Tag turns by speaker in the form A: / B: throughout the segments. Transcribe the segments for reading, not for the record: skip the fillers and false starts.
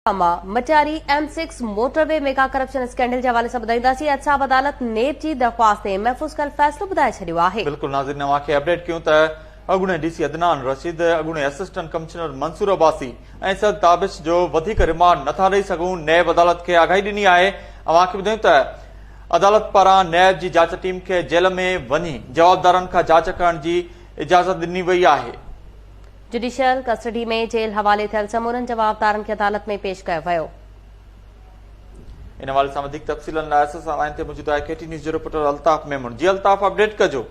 A: Matiari M6 motorway mega corruption scandal के हवाले से ॿुधाईंदासीं। असाब अदालत नेब की दरख़्वास्त ते महफ़ूज़ कल फ़ैसिलो ॿुधाए छॾियो आहे।
B: बिल्कुल नाज़रीन, अवांखे अपडेट कयूं त अॻूणे डीसी अदनान रशीद, अॻूणे असिस्टेंट कमिश्नर मंसूर अब्बासी ऐं सद ताबिश जो वधीक रिमांड नथा ॾेई सघूं। नैब अदालत खे आगाही ॾिनी आहे। अवांखे ॿुधायूं त अदालत पारां नैब जी जांच टीम खे जेल में वञी जवाबदारनि खां जांच करण जी इजाज़त ॾिनी वई आहे।
A: जुडिशियल कस्टडी में जेल हवाले थियल समूरनि जवाबदारनि खे अदालत में पेश कयो वियो।
B: इन हवाले सां वधीक तफ़सीलनि लाइ असां सां लाइन ते मौजूद आहे KT न्यूज़ जो रिपोर्टर अल्ताफ मेमन। जी अल्ताफ, अपडेट कजो।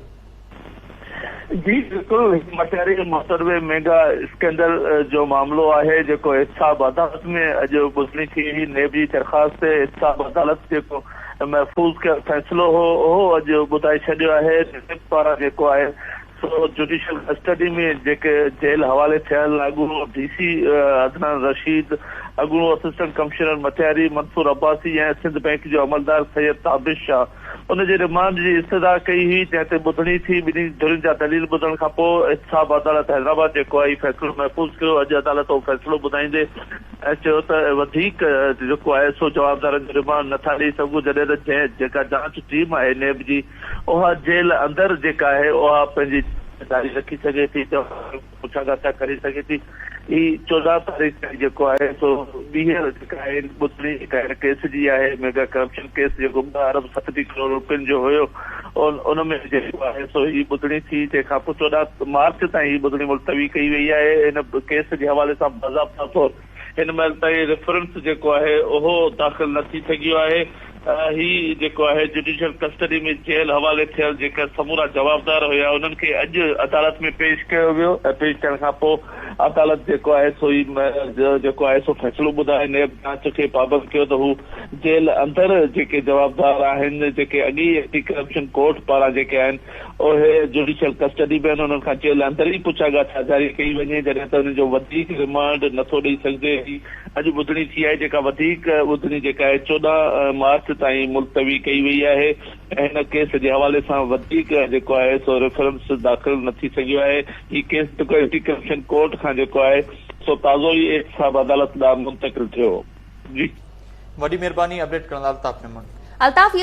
C: जी बिल्कुल, मटियारी मोटरवे मेगा स्कैंडल जो मामलो है जो इंसाफ अदालत में अॼु ॿुधणी थी हुई। नेब जी दरख़्वास्त ते इंसाफ अदालत जो महफ़ूज़ कयल फ़ैसिलो हो अॼु ॿुधाए छॾियो आहे। नेब पारां जेको आहे सो जुडिशियल कस्टडी में जेके जेल हवाले थियल अॻूणो DC अदनान रशीद, अॻूणो असिस्टेंट कमिश्नर मटियारी मंसूर अब्बासी ऐं सिंध बैंक जो अमलदार सैयद ताबिश शाह उनजे रिमांड जी इस्तदा कई हुई, जंहिं ते ॿुधणी थी। ॿिन्ही धुरियुनि जा दलील ॿुधण खां पोइ इंसाफ अदालत हैदराबाद जेको आहे फ़ैसिलो महफ़ूज़ कयो। अॼु अदालत उहो फ़ैसिलो ॿुधाईंदे ऐं चयो त वधीक जेको आहे सो जवाबदारनि जो रिमांड नथा ॾेई सघूं, जॾहिं त जेका जांच टीम आहे नेब जी उहा जेल अंदरि जेका आहे उहा पंहिंजी जारी रखी सघे थी, पुछा ॻाछा करे सघे थी। ही 14 तारीख़ जेको आहे सो ॿीहर जेका आहे ॿुधणी केस जी आहे, मेगा करप्शन केस जेको 2 अरब 70 करोड़ रुपयनि जो हुयो। उनमें जेको आहे सो ही ॿुधणी थी, तंहिंखां पोइ 14 मार्च ताईं ही ॿुधणी मुलतवी कई वई आहे। हिन केस जे हवाले सां बाज़ाब्ता तौर हिन महिल ताईं रेफरेंस जेको आहे उहो दाख़िल न थी सघियो आहे। ही जेको आहे जुडिशियल कस्टडी में जेल हवाले थियल जेका समूरा जवाबदार हुया उन्हनि खे अॼु अदालत में पेश कयो वियो ऐं पेश थियण खां पोइ अदालत जेको आहे सो ही जेको आहे सो फ़ैसिलो ॿुधाए नेब जांच खे पाबंद कयो त हू जेल अंदरि जेके जवाबदार आहिनि, जेके अॻी एंटी करप्शन कोर्ट पारां जेके आहिनि उहे जुडिशियल कस्टडी में आहिनि, उन्हनि खां जेल अंदरि ई पुछा ॻाछा जारी कई वञे, जॾहिं त हुनजो वधीक रिमांड नथो ॾेई सघिजे। अॼु ॿुधणी थी आहे, जेका वधीक ॿुधणी जेका आहे 14 मार्च ताईं मुलतवी कई वई आहे ऐं हिन केस जे हवाले सां वधीक जेको आहे सो रेफरेंस दाख़िल न थी सघियो आहे। ही केस जेको एंटी करप्शन कोर्ट खां जेको आहे सो ताज़ो ई इंसाफ अदालत ॾांहुं मुंतक़िल थियो। जी,
B: वॾी महिरबानी अपडेट करण लाइ अल्ताफ मेमन।
A: अल्ताफ